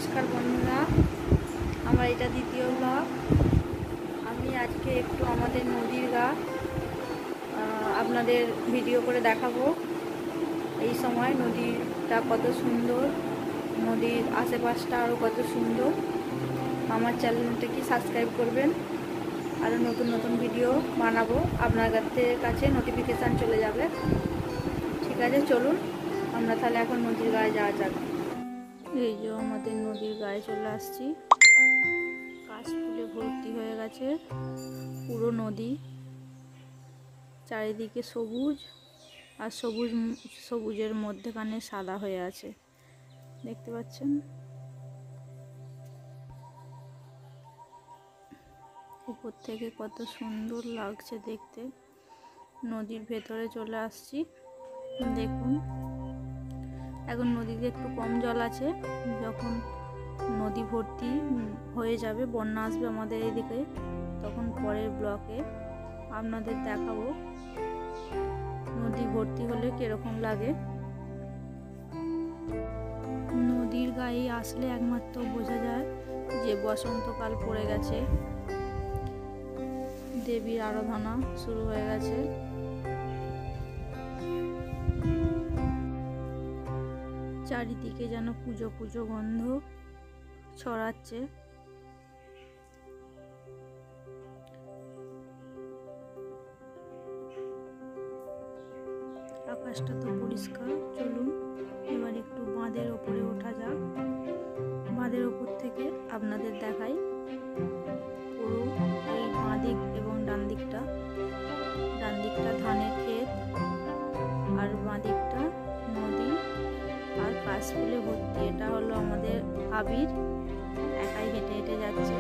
নমস্কার বন্ধুরা, আমার এটা দ্বিতীয় ব্লগ। আমি আজকে একটু আমাদের নদীর গা আপনাদের ভিডিও করে দেখাবো। এই সময় নদীটা কত সুন্দর, নদীর আশেপাশটা আরও কত সুন্দর। আমার চ্যানেলটাকে সাবস্ক্রাইব করবেন, আরও নতুন নতুন ভিডিও বানাবো, আপনাদের কাছে নোটিফিকেশান চলে যাবে। ঠিক আছে, চলুন আমরা তাহলে এখন নদীর গায়ে যাওয়া যাক। এই যে আমাদের নদীর গায়ে চলে আসছি। কাশফুলে ভর্তি হয়ে গেছে পুরো নদী, চারিদিকে সবুজ, আর সবুজের মধ্যেখানে সাদা হয়ে আছে, দেখতে পাচ্ছেন। উপর থেকে কত সুন্দর লাগছে দেখতে। নদীর ভেতরে চলে আসছি, দেখুন। এখন নদীতে একটু কম জল আছে, যখন নদী ভর্তি হয়ে যাবে, বন্যা আসবে আমাদের এইদিকে, তখন পরের ব্লকে আপনাদের দেখাবো নদী ভর্তি হলে কিরকম লাগে। নদীর গায়ে আসলে একমাত্র বোঝা যায় যে বসন্তকাল পড়ে গেছে, দেবীর আরাধনা শুরু হয়ে গেছে। চারিদিকে যেন পুজো পুজো গন্ধ ছড়াচ্ছে। আকাশটা তো পরিষ্কার। চলুন এবার একটু বাঁধের ওপরে ওঠা যাক। বাঁধের ওপর থেকে আপনাদের দেখাই পুরো এই বাঁদিক এবং ডান দিকটা ধানের ক্ষেত, আর বাঁদিকটা নদী আর কাশফুলে ভর্তি। এটা হলো আমাদের আবির, একাই হেঁটে হেঁটে যাচ্ছে।